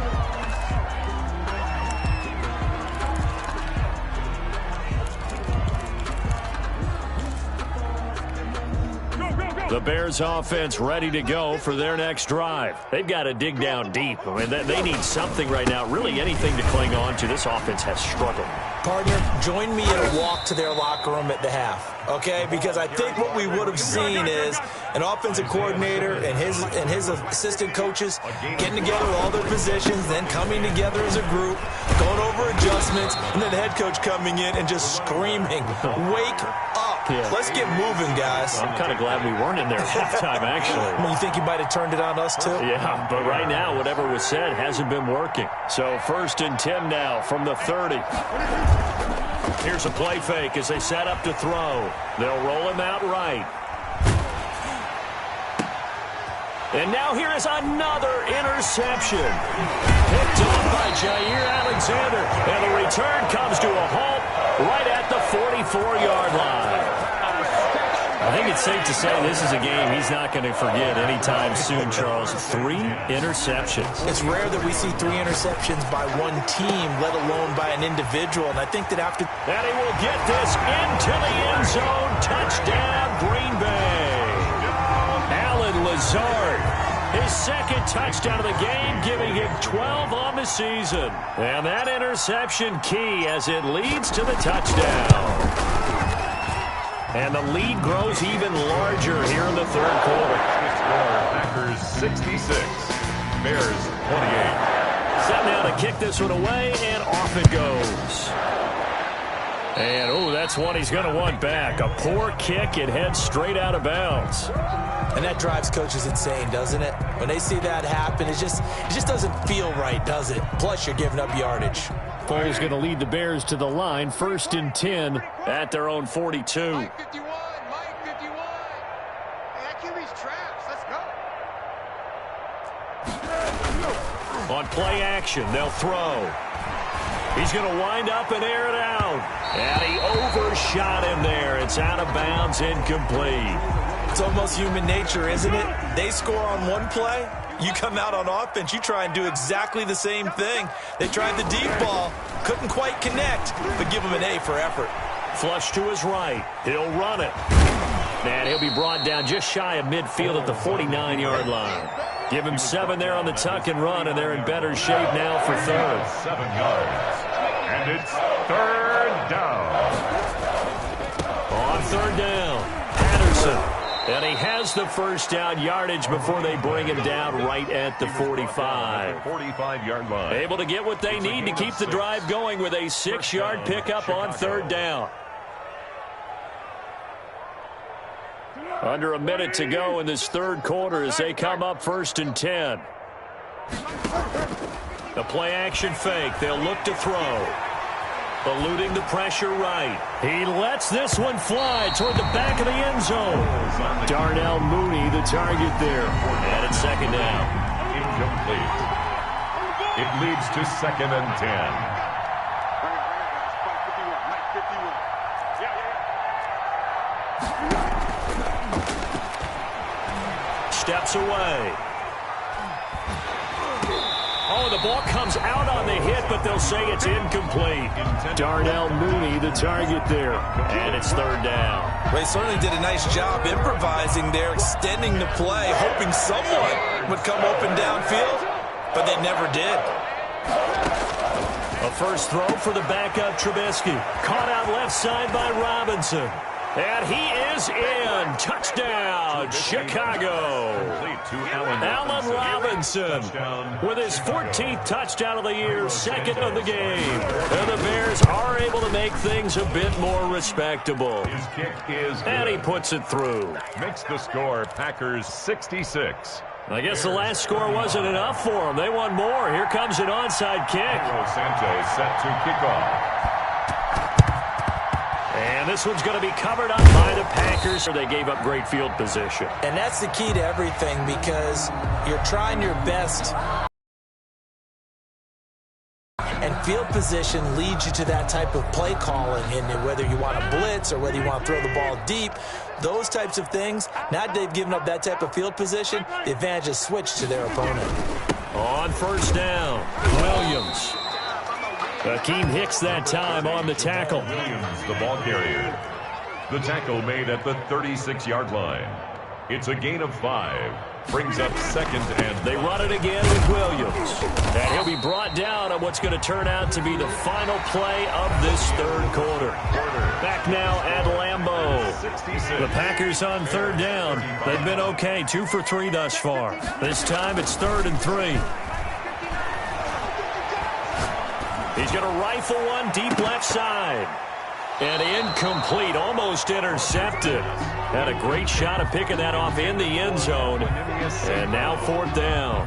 The Bears offense ready to go for their next drive. They've got to dig down deep. I mean, they need something right now, really anything to cling on to. This offense has struggled. Partner, join me in a walk to their locker room at the half, okay? Because I think what we would have seen is an offensive coordinator and his assistant coaches getting together all their positions, then coming together as a group, going over adjustments, and then the head coach coming in and just screaming, "Wake up. Yeah. Let's get moving, guys." I'm kind of glad we weren't in there at halftime, actually. I mean, you think you might have turned it on us, too? Yeah, but right now, whatever was said hasn't been working. So 1st and 10 now from the 30. Here's a play fake as they set up to throw. They'll roll him out right. And now here is another interception. Picked off by Jair Alexander. And the return comes to a halt right at the 44-yard line. I think it's safe to say this is a game he's not going to forget anytime soon, Charles. 3 interceptions. It's rare that we see 3 interceptions by one team, let alone by an individual. And I think that after... And he will get this into the end zone. Touchdown, Green Bay. Allen Lazard, his 2nd touchdown of the game, giving him 12 on the season. And that interception key as it leads to the touchdown. And the lead grows even larger here in the third quarter. Packers 66, Bears 28. Set now to kick this one away, and off it goes. And, oh, that's one he's going to want back. A poor kick, it heads straight out of bounds. And that drives coaches insane, doesn't it? When they see that happen, it just doesn't feel right, does it? Plus, you're giving up yardage. Foles going to lead the Bears to the line. 1st and 10 at their own 42. Mike 51, Mike 51. Hey, that QB's traps. Let's go. On play action, they'll throw. He's going to wind up and air it out. And he overshot him there. It's out of bounds, incomplete. It's almost human nature, isn't it? They score on one play. You come out on offense, you try and do exactly the same thing. They tried the deep ball, couldn't quite connect, but give him an A for effort. Flush to his right. He'll run it. And he'll be brought down just shy of midfield at the 49-yard line. Give him 7 there on the tuck and run, and they're in better shape now for 3rd. 7 yards. And it's 3rd down. On 3rd down, Patterson. And he has the first down yardage before they bring him down right at the 45. 45-yard line. Able to get what they need to keep the drive going with a 6-yard pickup on 3rd down. Under a minute to go in this third quarter as they come up 1st and 10. The play action fake. They'll look to throw. Eluding the pressure right. He lets this one fly toward the back of the end zone. Darnell Mooney, the target there. And it's 2nd down. Incomplete. It leads to 2nd and 10. Steps steps away. Oh, the ball comes out on the hit, but they'll say it's incomplete. Darnell Mooney, the target there. And it's third down. They certainly did a nice job improvising there, extending the play, hoping someone would come open downfield, but they never did. A first throw for the backup Trubisky. Caught out left side by Robinson. And he is in. Touchdown, Chicago. Allen Robinson with his 14th touchdown of the year, second of the game. And the Bears are able to make things a bit more respectable. His kick is good. And he puts it through. Makes the score Packers 66. I guess the last score wasn't enough for them. They want more. Here comes an onside kick. Santos set to kick off. And this one's going to be covered up by the Packers. They gave up great field position. And that's the key to everything, because you're trying your best. And field position leads you to that type of play calling, and whether you want to blitz or whether you want to throw the ball deep, those types of things. Now that they've given up that type of field position, the advantage is switched to their opponent. On first down, Williams. Akeem Hicks that time on the tackle. Williams, the ball carrier. The tackle made at the 36-yard line. It's a gain of 5. Brings up second and... They run it again with Williams. And he'll be brought down on what's going to turn out to be the final play of this third quarter. Back now at Lambeau. 66. The Packers on third down. They've been okay, 2 for 3 thus far. This time it's 3rd and 3. He's going to rifle one deep left side. And incomplete, almost intercepted. Had a great shot of picking that off in the end zone. And now 4th down.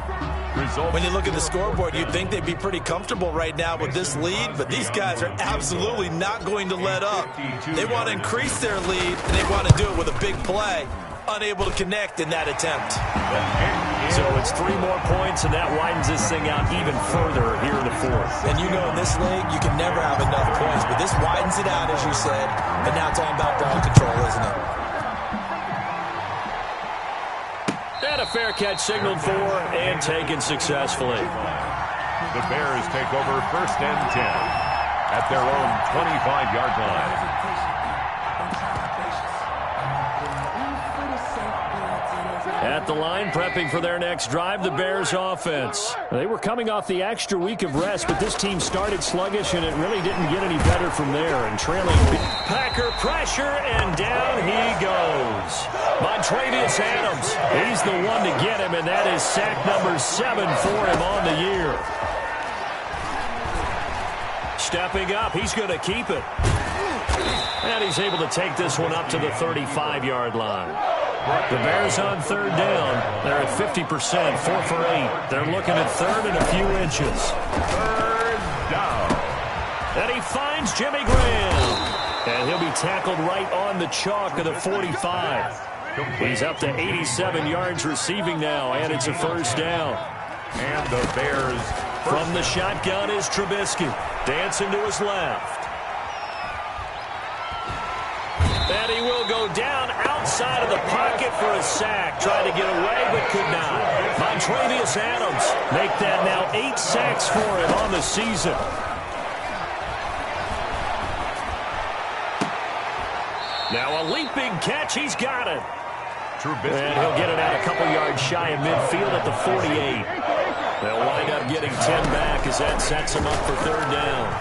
When you look at the scoreboard, you'd think they'd be pretty comfortable right now with this lead, but these guys are absolutely not going to let up. They want to increase their lead, and they want to do it with a big play. Unable to connect in that attempt. So it's 3 more points, and that widens this thing out even further here in the 4th. And you know in this league, you can never have enough points, but this widens it out, as you said, and now it's all about ball control, isn't it? And a fair catch signaled for and taken successfully. The Bears take over 1st and 10 at their own 25-yard line. At the line, prepping for their next drive, the Bears offense. They were coming off the extra week of rest, but this team started sluggish, and it really didn't get any better from there. And trailing Packer pressure, and down he goes. Montravius Adams, he's the one to get him, and that is sack number 7 for him on the year. Stepping up, he's going to keep it. And he's able to take this one up to the 35-yard line. The Bears on third down. They're at 50%, 4 for 8. They're looking at 3rd and a few inches. 3rd down. And he finds Jimmy Graham. And he'll be tackled right on the chalk of the 45. He's up to 87 yards receiving now, and it's a first down. And the Bears... From the shotgun is Trubisky. Dancing to his left. And he will go down outside of the pocket for a sack. Tried to get away, but could not. Montravius Adams make that now 8 sacks for him on the season. Now a leaping catch. He's got it. And he'll get it out a couple yards shy of midfield at the 48. They'll wind up getting 10 back as that sets him up for third down.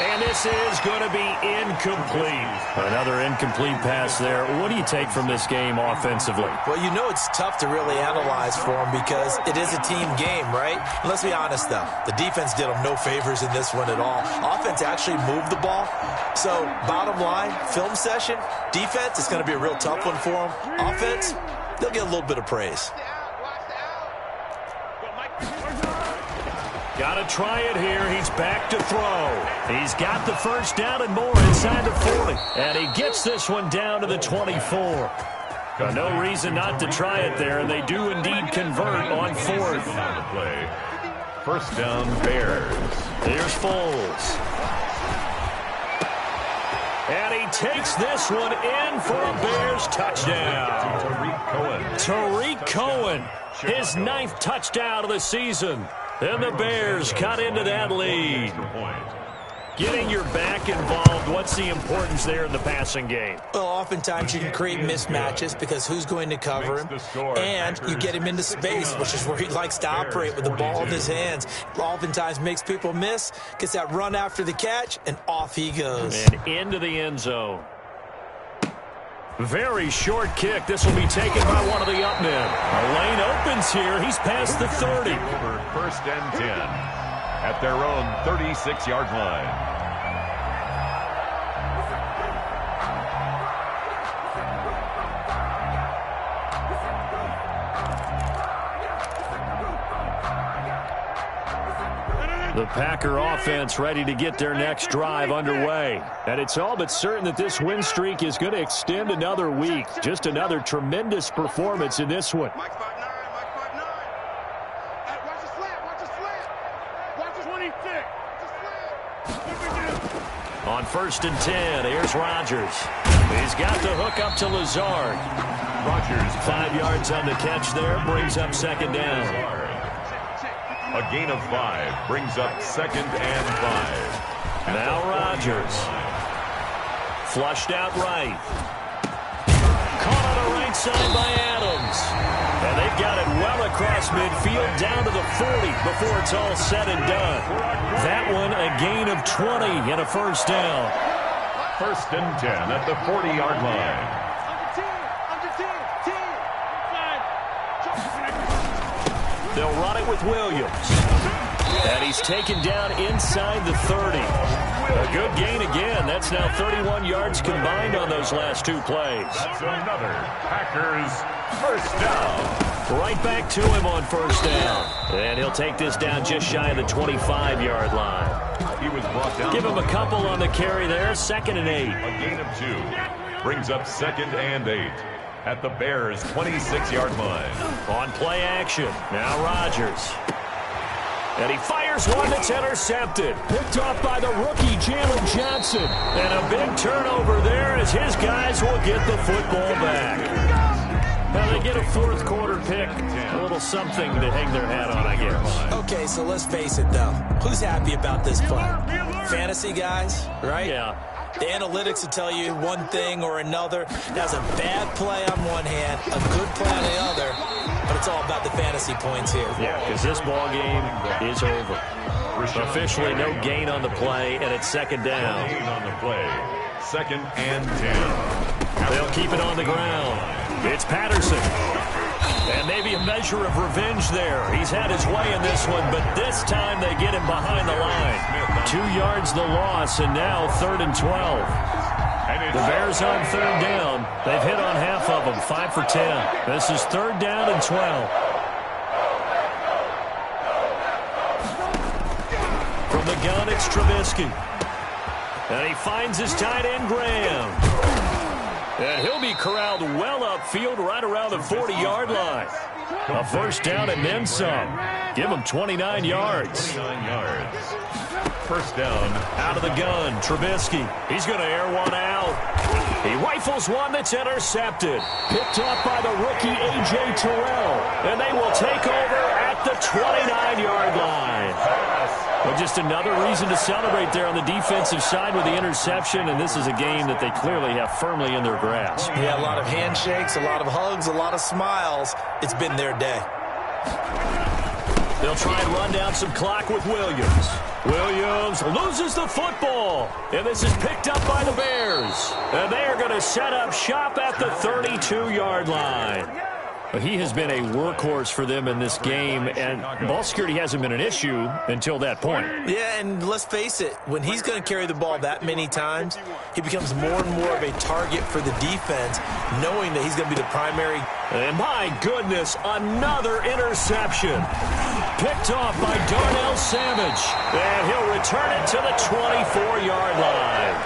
And this is going to be incomplete. Another incomplete pass there. What do you take from this game offensively? Well, you know it's tough to really analyze for them because it is a team game, right? And let's be honest, though. The defense did them no favors in this one at all. Offense actually moved the ball. So, bottom line, film session, defense, it's going to be a real tough one for them. Offense, they'll get a little bit of praise. Got to try it here. He's back to throw. He's got the first down and more inside the 40. And he gets this one down to the 24. Got no reason not to try it there, and they do indeed convert on 4th. First down, Bears. Here's Foles. And he takes this one in for a Bears touchdown. Tariq Cohen, his 9th touchdown of the season. And the Bears cut into that lead. Getting your back involved, what's the importance there in the passing game? Well, oftentimes you can create mismatches because who's going to cover him, and you get him into space, which is where he likes to operate with the ball in his hands. Oftentimes makes people miss, gets that run after the catch, and off he goes. And into the end zone. Very short kick. This will be taken by one of the up men. A lane opens here. He's past the 30. Over 1st and 10 at their own 36-yard line. The Packer offense ready to get their next drive underway. And it's all but certain that this win streak is going to extend another week. Just another tremendous performance in this one. Mike 5'9", Mike 5'9". Hey, watch the slant, watch the slant. Watch the 26. On 1st and 10, here's Rodgers. He's got the hook up to Lazard. Rodgers 5 yards on the catch there, brings up 2nd down. A gain of 5 brings up 2nd and 5. Now Rodgers. Flushed out right. Caught on the right side by Adams. And they've got it well across midfield down to the 40 before it's all said and done. That one a gain of 20 and a 1st down. 1st and 10 at the 40-yard line. They'll run it with Williams. And he's taken down inside the 30. A good gain again. That's now 31 yards combined on those last 2 plays. That's another Packers 1st down. Right back to him on 1st down. And he'll take this down just shy of the 25-yard line. He was brought down. Give him a couple on the carry there. 2nd and 8. A gain of 2 brings up 2nd and 8. At the Bears' 26-yard line. On play action. Now Rodgers. And he fires one that's intercepted. Picked off by the rookie, Jalen Johnson. And a big turnover there as his guys will get the football back. Now they get a 4th quarter pick. A little something to hang their hat on, I guess. Okay, so let's face it, though. Who's happy about this play? Fantasy guys, right? Yeah. The analytics will tell you one thing or another. That's a bad play on one hand, a good play on the other, but it's all about the fantasy points here. Yeah, because this ball game is over. Officially no gain on the play, and it's 2nd down. Gain on the play. 2nd and 10. They'll keep it on the ground. It's Patterson. And maybe a measure of revenge there. He's had his way in this one, but this time they get him behind the line. 2 yards the loss, and now 3rd and 12. The Bears on 3rd down. They've hit on half of them, 5 for 10. This is 3rd down and 12. From the gun, it's Trubisky. And he finds his tight end, Graham. And he'll be corralled well upfield right around the 40-yard line. A 1st down and then some. Give him 29 yards. 29 yards. 1st down. Out of the gun, Trubisky. He's going to air one out. He rifles one that's intercepted. Picked off by the rookie, A.J. Terrell. And they will take over at the 29-yard line. Well, just another reason to celebrate there on the defensive side with the interception, and this is a game that they clearly have firmly in their grasp. Yeah, a lot of handshakes, a lot of hugs, a lot of smiles. It's been their day. They'll try and run down some clock with Williams. Williams loses the football, and this is picked up by the Bears. And they are going to set up shop at the 32-yard line. He has been a workhorse for them in this game, and ball security hasn't been an issue until that point. Yeah, and let's face it, when he's going to carry the ball that many times, he becomes more and more of a target for the defense, knowing that he's going to be the primary. And my goodness, another interception. Picked off by Darnell Savage, and he'll return it to the 24-yard line.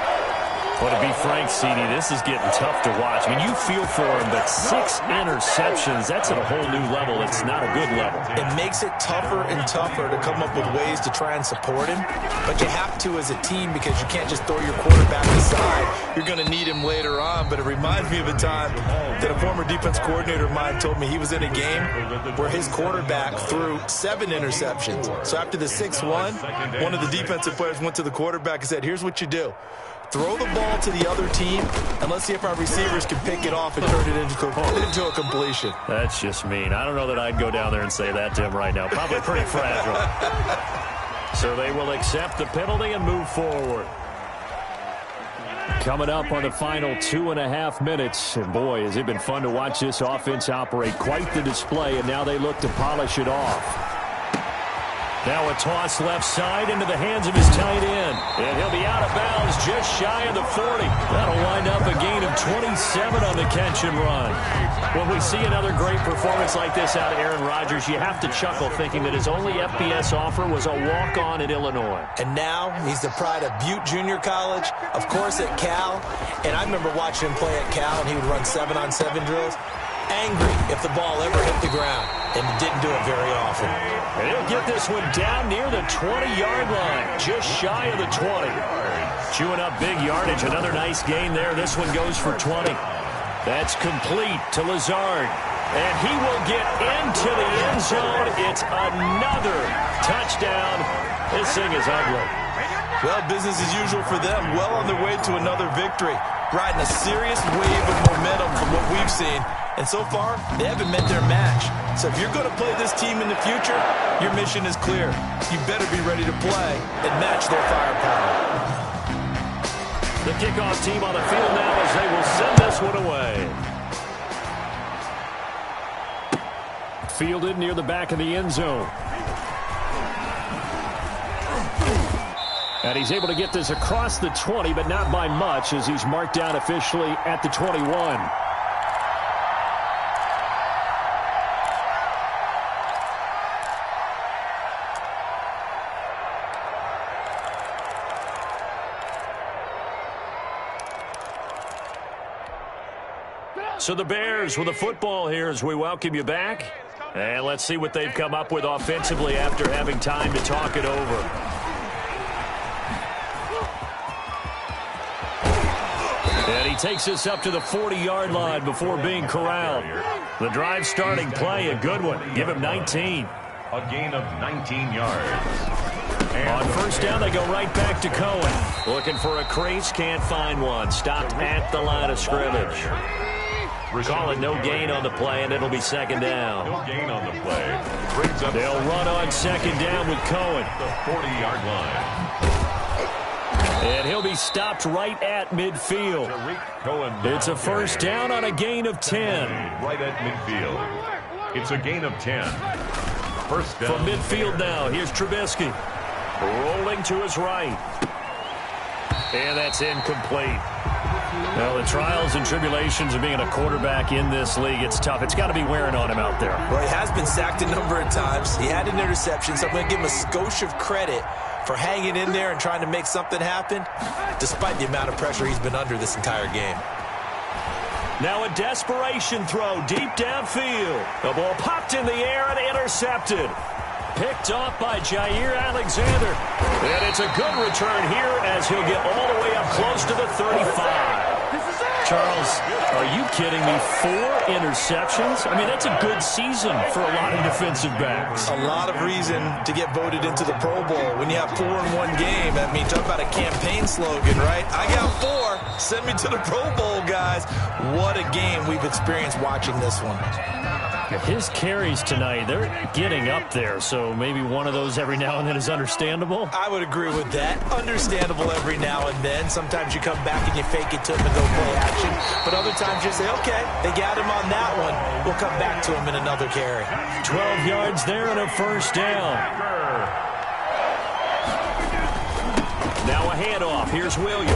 Well, to be frank, CD, this is getting tough to watch. I mean, you feel for him, but 6 interceptions, that's at a whole new level. It's not a good level. It makes it tougher and tougher to come up with ways to try and support him, but you have to as a team because you can't just throw your quarterback aside. You're going to need him later on, but it reminds me of a time that a former defense coordinator of mine told me he was in a game where his quarterback threw 7 interceptions. So after the 6-1, one of the defensive players went to the quarterback and said, here's what you do. Throw the ball to the other team, and let's see if our receivers can pick it off and turn it into a completion. That's just mean. I don't know that I'd go down there and say that to him right now. Probably pretty fragile. So they will accept the penalty and move forward. Coming up on the final 2.5 minutes. And boy, has it been fun to watch this offense operate. Quite the display, and now they look to polish it off. Now a toss left side into the hands of his tight end. And he'll be out of bounds just shy of the 40. That'll wind up a gain of 27 on the catch and run. When we see another great performance like this out of Aaron Rodgers, you have to chuckle thinking that his only FBS offer was a walk-on at Illinois. And now he's the pride of Butte Junior College, of course at Cal. And I remember watching him play at Cal, and he would run 7-on-7 drills. Angry if the ball ever hit the ground, and didn't do it very often. And he'll get this one down near the 20-yard line, just shy of the 20. Chewing up big yardage, another nice gain there. This one goes for 20. That's complete to Lazard. And he will get into the end zone. It's another touchdown. This thing is ugly. Well, business as usual for them. Well on their way to another victory. Riding a serious wave of momentum from what we've seen. And so far, they haven't met their match. So if you're going to play this team in the future, your mission is clear. You better be ready to play and match their firepower. The kickoff team on the field now as they will send this one away. Fielded near the back of the end zone. And he's able to get this across the 20, but not by much as he's marked down officially at the 21. So the Bears with the football here as we welcome you back. And let's see what they've come up with offensively after having time to talk it over. And he takes us up to the 40-yard line before being corralled. The drive starting play, a good one. Give him 19. A gain of 19 yards. On first down, they go right back to Cohen. Looking for a crease, can't find one. Stopped at the line of scrimmage. Call it no gain on the play, and it'll be second down. No gain on the play. Brings up They'll run on second down with Cohen. the 40-yard line. And he'll be stopped right at midfield. Cohen. It's a first down on a gain of 10. Right at midfield. It's a gain of 10. First down. From midfield now, here's Trubisky. Rolling to his right. And that's incomplete. Well, the trials and tribulations of being a quarterback in this league, it's tough. It's got to be wearing on him out there. Well, he has been sacked a number of times. He had an interception, so I'm going to give him a skosh of credit for hanging in there and trying to make something happen, despite the amount of pressure he's been under this entire game. Now a desperation throw deep downfield. The ball popped in the air and intercepted. Picked off by Jair Alexander. And it's a good return here as he'll get all the way up close to the 35. Charles, are you kidding me? 4 interceptions? I mean, that's a good season for a lot of defensive backs. A lot of reason to get voted into the Pro Bowl. When you have 4 in one game, I mean, talk about a campaign slogan, right? I got 4. Send me to the Pro Bowl, guys. What a game we've experienced watching this one. His carries tonight, they're getting up there, so maybe one of those every now and then is understandable. I would agree with that. Understandable every now and then. Sometimes you come back and you fake it to him and go play action. But other times you say, okay, they got him on that one. We'll come back to him in another carry. 12 yards there and a first down. Now a handoff. Here's Williams.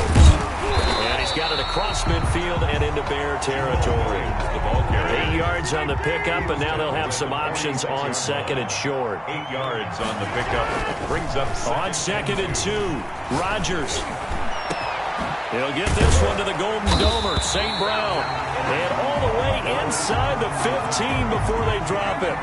And he's got it across midfield and into Bear territory. The ball carrier. 8 yards on the pickup, and now they'll have some options on second and short. 8 yards on the pickup. Brings up On second and 2, Rodgers. He'll get this one to the Golden Domer, St. Brown. And all the way inside the 15 before they drop it.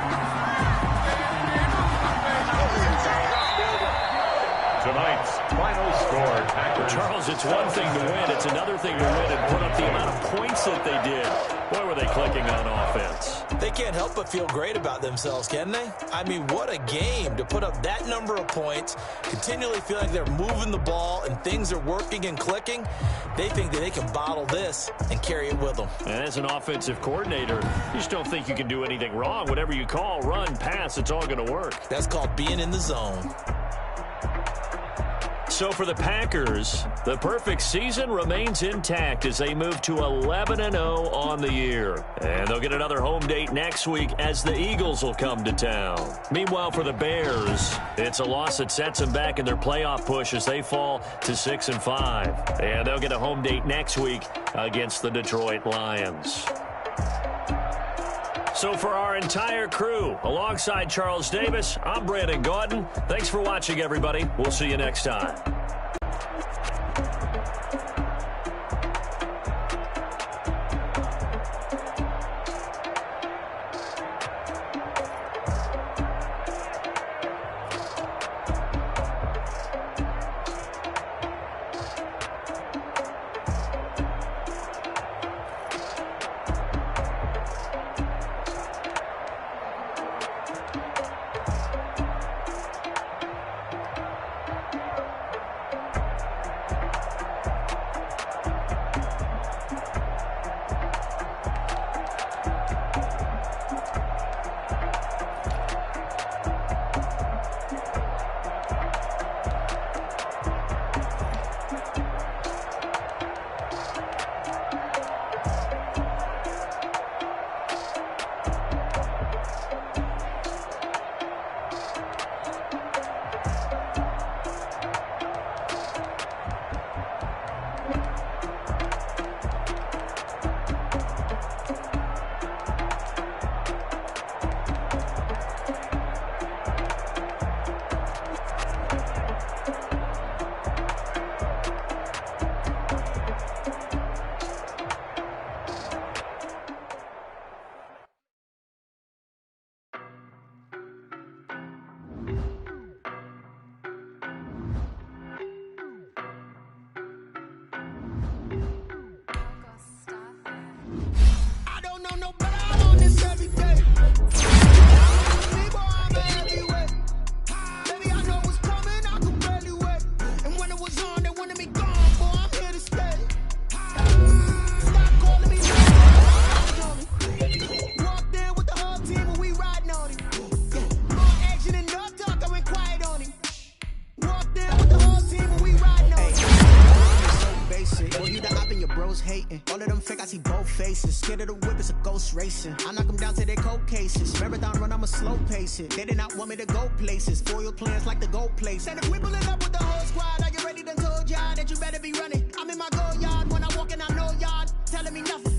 Tonight's final score, Packers. Charles, it's one thing to win. It's another thing to win and put up the amount of points that they did. Boy, were they clicking on offense. They can't help but feel great about themselves, can they? I mean, what a game to put up that number of points, continually feeling like they're moving the ball and things are working and clicking. They think that they can bottle this and carry it with them. And as an offensive coordinator, you just don't think you can do anything wrong. Whatever you call, run, pass, it's all going to work. That's called being in the zone. So for the Packers, the perfect season remains intact as they move to 11-0 on the year. And they'll get another home date next week as the Eagles will come to town. Meanwhile, for the Bears, it's a loss that sets them back in their playoff push as they fall to 6-5. And they'll get a home date next week against the Detroit Lions. So for our entire crew, alongside Charles Davis, I'm Brandon Gaudin. Thanks for watching, everybody. We'll see you next time. I knock them down to their cold cases. Marathon run, I'ma slow pace it. They did not want me to go places. Foil plans like the gold place. And if we pulling up with the whole squad, are you ready to told y'all that you better be running? I'm in my go yard when I walk in, I know y'all telling me nothing.